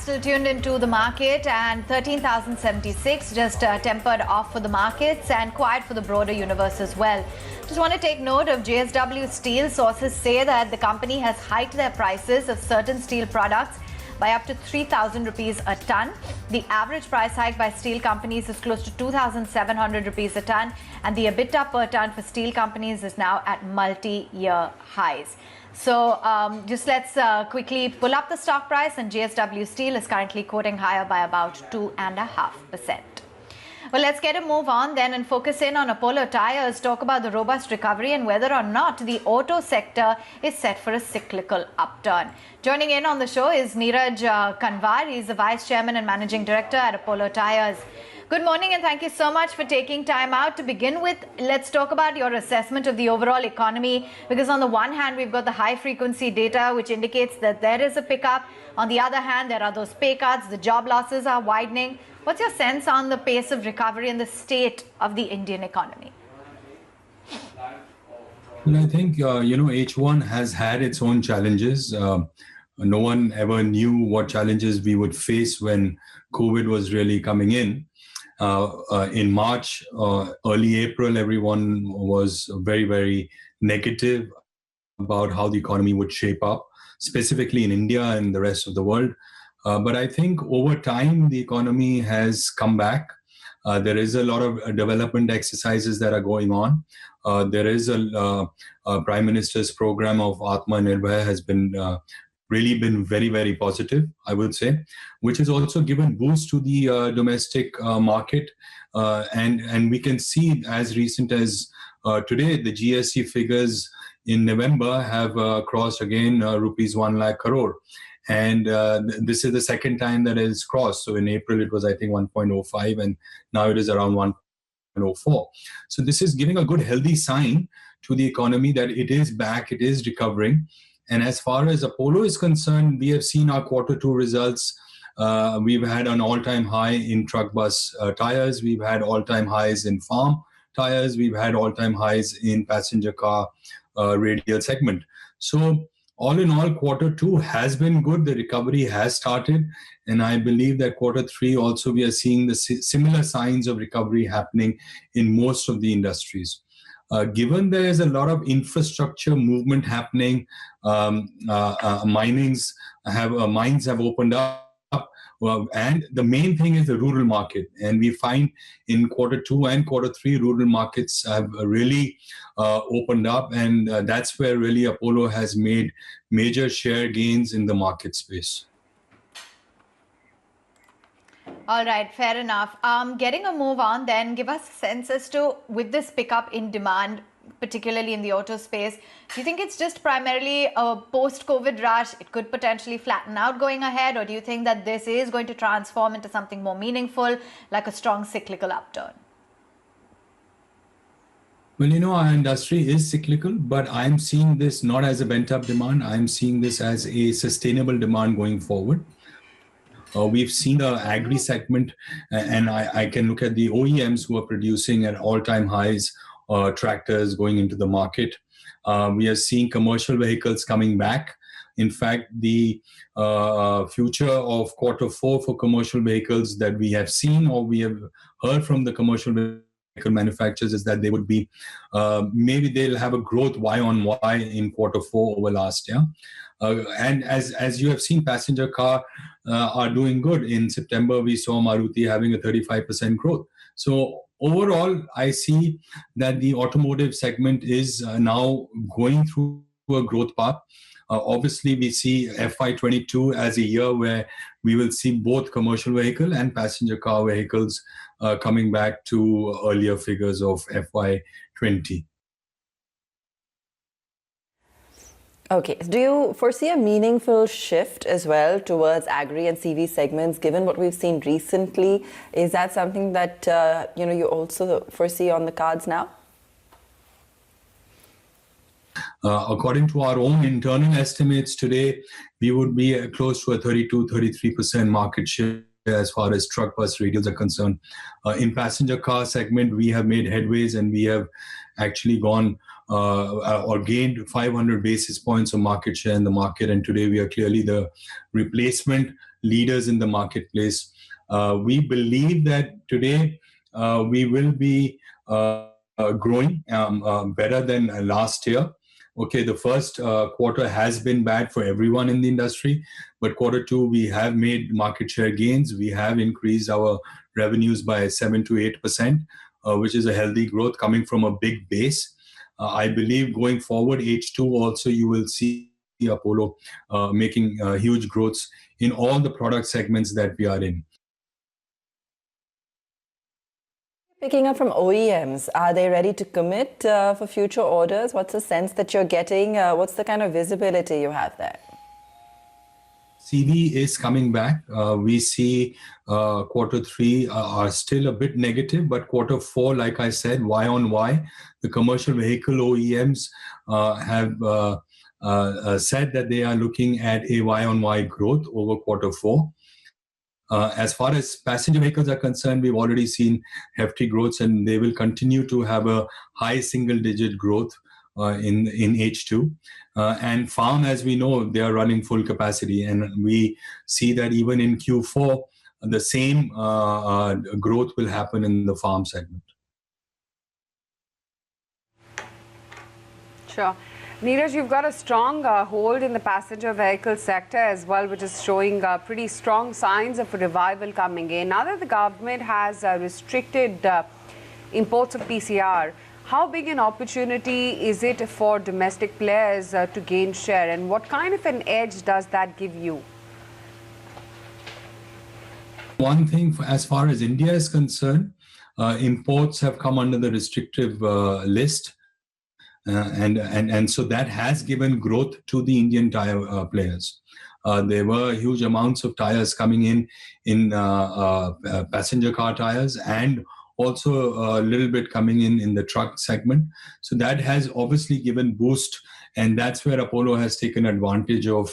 still tuned into the market, and 13,076 just tempered off for the markets and quiet for the broader universe as well. Just want to take note of JSW Steel. Sources say that the company has hiked their prices of certain steel products by up to 3,000 rupees a ton. The average price hike by steel companies is close to 2,700 rupees a ton, and the EBITDA per ton for steel companies is now at multi-year highs. So just let's quickly pull up the stock price, and JSW Steel is currently quoting higher by about 2.5%. Well, let's get a move on then and focus in on Apollo Tyres, talk about the robust recovery and whether or not the auto sector is set for a cyclical upturn. Joining in on the show is Neeraj Kanwar. He's the Vice Chairman and Managing Director at Apollo Tyres. Good morning, and thank you so much for taking time out. To begin with, let's talk about your assessment of the overall economy, because on the one hand, we've got the high frequency data, which indicates that there is a pickup. On the other hand, there are those pay cuts, the job losses are widening. What's your sense on the pace of recovery and the state of the Indian economy? Well, I think, H1 has had its own challenges. No one ever knew what challenges we would face when COVID was really coming in. In March, early April, everyone was very, very negative about how the economy would shape up, specifically in India and the rest of the world. But I think over time, the economy has come back. There is a lot of development exercises that are going on. There is a Prime Minister's program of Atma Nirbhar has been really been very, very positive, I would say, which has also given boost to the domestic market. And we can see as recent as today, the GST figures in November have crossed again rupees 1 lakh crore. And this is the second time that it's crossed. So in April, it was, I think, 1.05, and now it is around 1.04. So this is giving a good, healthy sign to the economy that it is back, it is recovering. And as far as Apollo is concerned, we have seen our Q2 results. We've had an all-time high in truck bus tires. We've had all-time highs in farm tires. We've had all-time highs in passenger car radial segment. So all in all, Q2 has been good. The recovery has started. And I believe that Q3 also we are seeing the similar signs of recovery happening in most of the industries. Given there is a lot of infrastructure movement happening, mines have opened up. And the main thing is the rural market. And we find in Q2 and Q3, rural markets have really opened up. And that's where really Apollo has made major share gains in the market space. All right, fair enough. Getting a move on then, give us a sense as to, with this pickup in demand, particularly in the auto space, do you think it's just primarily a post-COVID rush? It could potentially flatten out going ahead, or do you think that this is going to transform into something more meaningful, like a strong cyclical upturn? Well, our industry is cyclical, but I'm seeing this not as a bent-up demand. I'm seeing this as a sustainable demand going forward. We've seen the agri segment, and I can look at the OEMs who are producing at all-time highs, tractors going into the market. We are seeing commercial vehicles coming back. In fact, the future of Q4 for commercial vehicles that we have seen or we have heard from the commercial vehicle manufacturers is that they would be, maybe they'll have a growth Y on Y in Q4 over last year. And as you have seen, passenger car are doing good. In September, we saw Maruti having a 35% growth. So overall, I see that the automotive segment is now going through a growth path. Obviously, we see FY22 as a year where we will see both commercial vehicle and passenger car vehicles coming back to earlier figures of FY20. Okay. Do you foresee a meaningful shift as well towards Agri and CV segments, given what we've seen recently? Is that something that you also foresee on the cards now? According to our own internal estimates today, we would be close to a 32-33% market share as far as truck bus radials are concerned. In passenger car segment, we have made headways, and we have actually gone or gained 500 basis points of market share in the market. And today we are clearly the replacement leaders in the marketplace. We believe that today we will be growing better than last year. Okay, the first quarter has been bad for everyone in the industry, but quarter two, we have made market share gains. We have increased our revenues by 7 to 8%, which is a healthy growth coming from a big base. I believe going forward, H2 also, you will see Apollo making huge growths in all the product segments that we are in. Picking up from OEMs, are they ready to commit for future orders? What's the sense that you're getting? What's the kind of visibility you have there? CV is coming back. We see quarter three are still a bit negative, but quarter four, like I said, Y on Y, the commercial vehicle OEMs have said that they are looking at a Y on Y growth over quarter four. As far as passenger vehicles are concerned, we've already seen hefty growths, and they will continue to have a high single-digit growth in H2. And farm, as we know, they are running full capacity, and we see that even in Q4, the same growth will happen in the farm segment. Sure. Neeraj, you've got a strong hold in the passenger vehicle sector as well, which is showing pretty strong signs of a revival coming in. Now that the government has restricted imports of PCR, how big an opportunity is it for domestic players to gain share, and what kind of an edge does that give you? One thing, as far as India is concerned, imports have come under the restrictive list. And so that has given growth to the Indian tire players. There were huge amounts of tires coming in passenger car tires, and also a little bit coming in the truck segment. So that has obviously given boost, and that's where Apollo has taken advantage of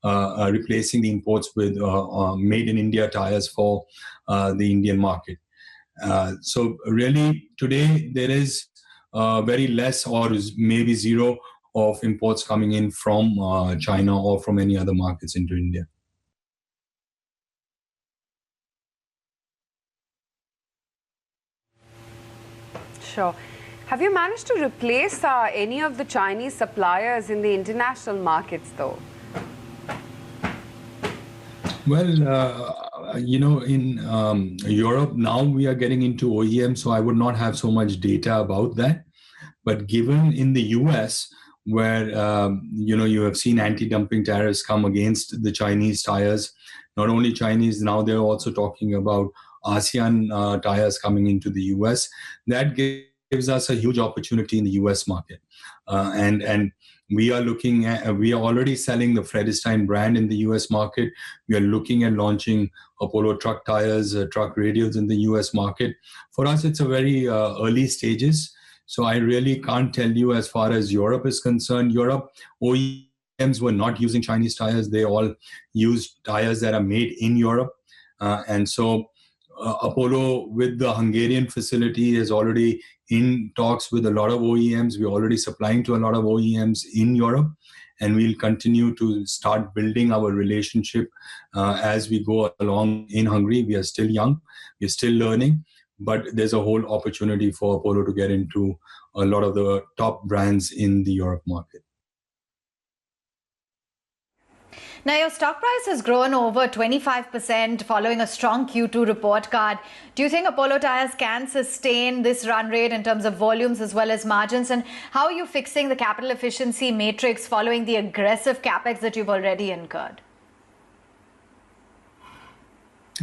replacing the imports with made in India tires for the Indian market. So really today there is very less or maybe zero of imports coming in from China or from any other markets into India. Sure. Have you managed to replace any of the Chinese suppliers in the international markets, though? Well, in Europe now we are getting into OEM, so I would not have so much data about that. But given in the US, where you have seen anti-dumping tariffs come against the Chinese tires, not only Chinese, now they're also talking about ASEAN tires coming into the US. That gives us a huge opportunity in the US market, and we are already selling the Vredestein brand in the US market. We are looking at launching Apollo truck tires, truck radials in the US market. For us, it's a very early stages. So I really can't tell you as far as Europe is concerned. Europe, OEMs were not using Chinese tires. They all used tires that are made in Europe. And so Apollo, with the Hungarian facility, is already in talks with a lot of OEMs. We're already supplying to a lot of OEMs in Europe. And we'll continue to start building our relationship as we go along in Hungary. We are still young. We're still learning. But there's a whole opportunity for Apollo to get into a lot of the top brands in the Europe market. Now, your stock price has grown over 25% following a strong Q2 report card. Do you think Apollo Tyres can sustain this run rate in terms of volumes as well as margins? And how are you fixing the capital efficiency matrix following the aggressive capex that you've already incurred?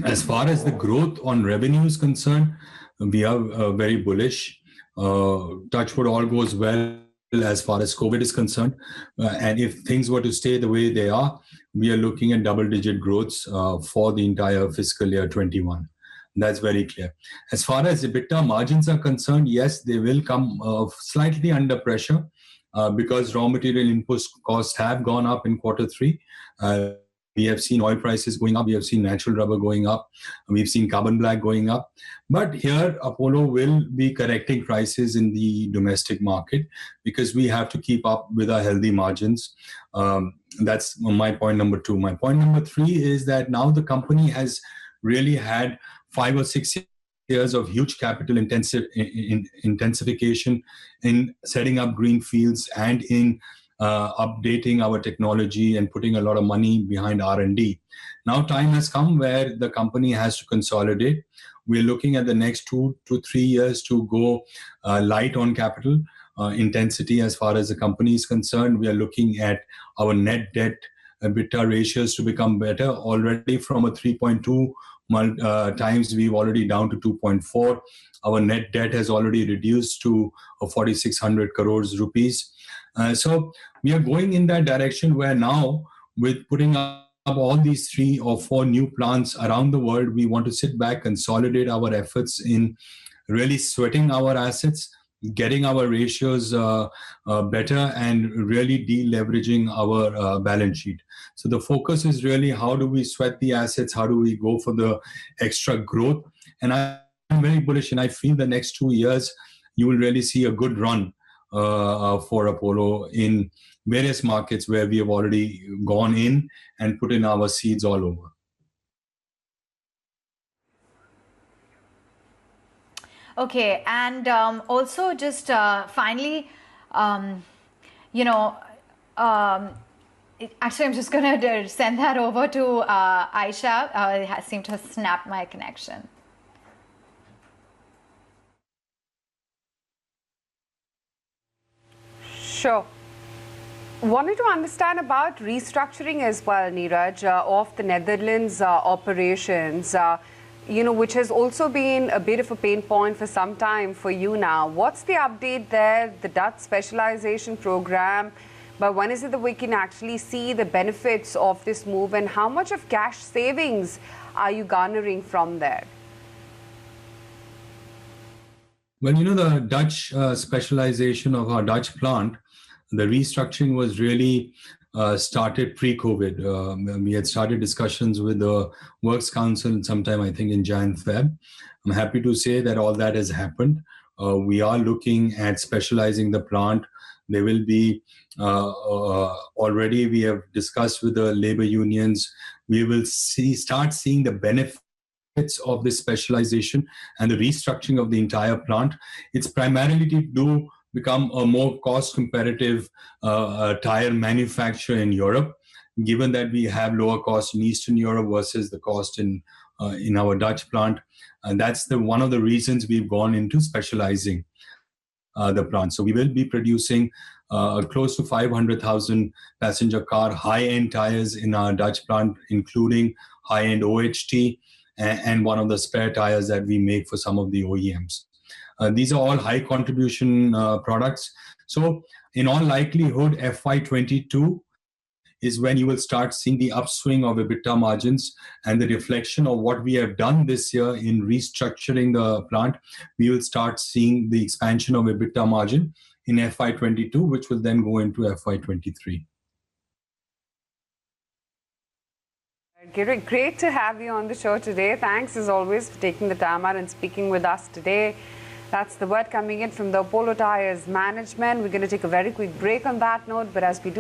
As far as the growth on revenue is concerned, we are very bullish. Touch wood, all goes well as far as COVID is concerned. And if things were to stay the way they are, we are looking at double-digit growths for the entire fiscal year 21. That's very clear. As far as EBITDA margins are concerned, yes, they will come slightly under pressure because raw material input costs have gone up in quarter three. We have seen oil prices going up. We have seen natural rubber going up. We've seen carbon black going up. But here, Apollo will be correcting prices in the domestic market because we have to keep up with our healthy margins. That's my point number 2. My point number 3 is that now the company has really had 5 or 6 years of huge capital intensification in setting up green fields and in updating our technology and putting a lot of money behind R&D. Now time has come where the company has to consolidate. We're looking at the next 2 to 3 years to go light on capital intensity as far as the company is concerned. We are looking at our net debt EBITDA ratios to become better. Already from a 3.2 times, we've already down to 2.4. Our net debt has already reduced to 4,600 crores rupees. So we are going in that direction where now, with putting up all these 3 or 4 new plants around the world, we want to sit back, consolidate our efforts in really sweating our assets, getting our ratios better, and really deleveraging our balance sheet. So the focus is really how do we sweat the assets, how do we go for the extra growth. And I'm very bullish, and I feel the next 2 years you will really see a good run for Apollo in various markets where we have already gone in and put in our seeds all over. Okay, and also just finally, actually I'm just going to send that over to Aisha. It seemed to snap my connection. Sure. Wanted to understand about restructuring as well, Neeraj, of the Netherlands operations, which has also been a bit of a pain point for some time for you now. What's the update there, the Dutch specialization program? But when is it that we can actually see the benefits of this move, and how much of cash savings are you garnering from there? Well, the Dutch specialization of our Dutch plant, the restructuring was really started pre-COVID. We had started discussions with the Works Council sometime, I think, in Jan-Feb. I'm happy to say that all that has happened. We are looking at specializing the plant. There will be, already we have discussed with the labor unions, we will start seeing the benefits of this specialization and the restructuring of the entire plant. It's primarily to become a more cost competitive tire manufacturer in Europe, given that we have lower cost in Eastern Europe versus the cost in our Dutch plant. And that's one of the reasons we've gone into specializing the plant. So we will be producing close to 500,000 passenger car high-end tires in our Dutch plant, including high-end OHT and one of the spare tires that we make for some of the OEMs. These are all high contribution products. So in all likelihood, FY22 is when you will start seeing the upswing of EBITDA margins and the reflection of what we have done this year in restructuring the plant. We will start seeing the expansion of EBITDA margin in FY22, which will then go into FY23. Great to have you on the show today. Thanks as always for taking the time out and speaking with us today. That's the word coming in from the Apollo Tyres management. We're going to take a very quick break on that note, but as we do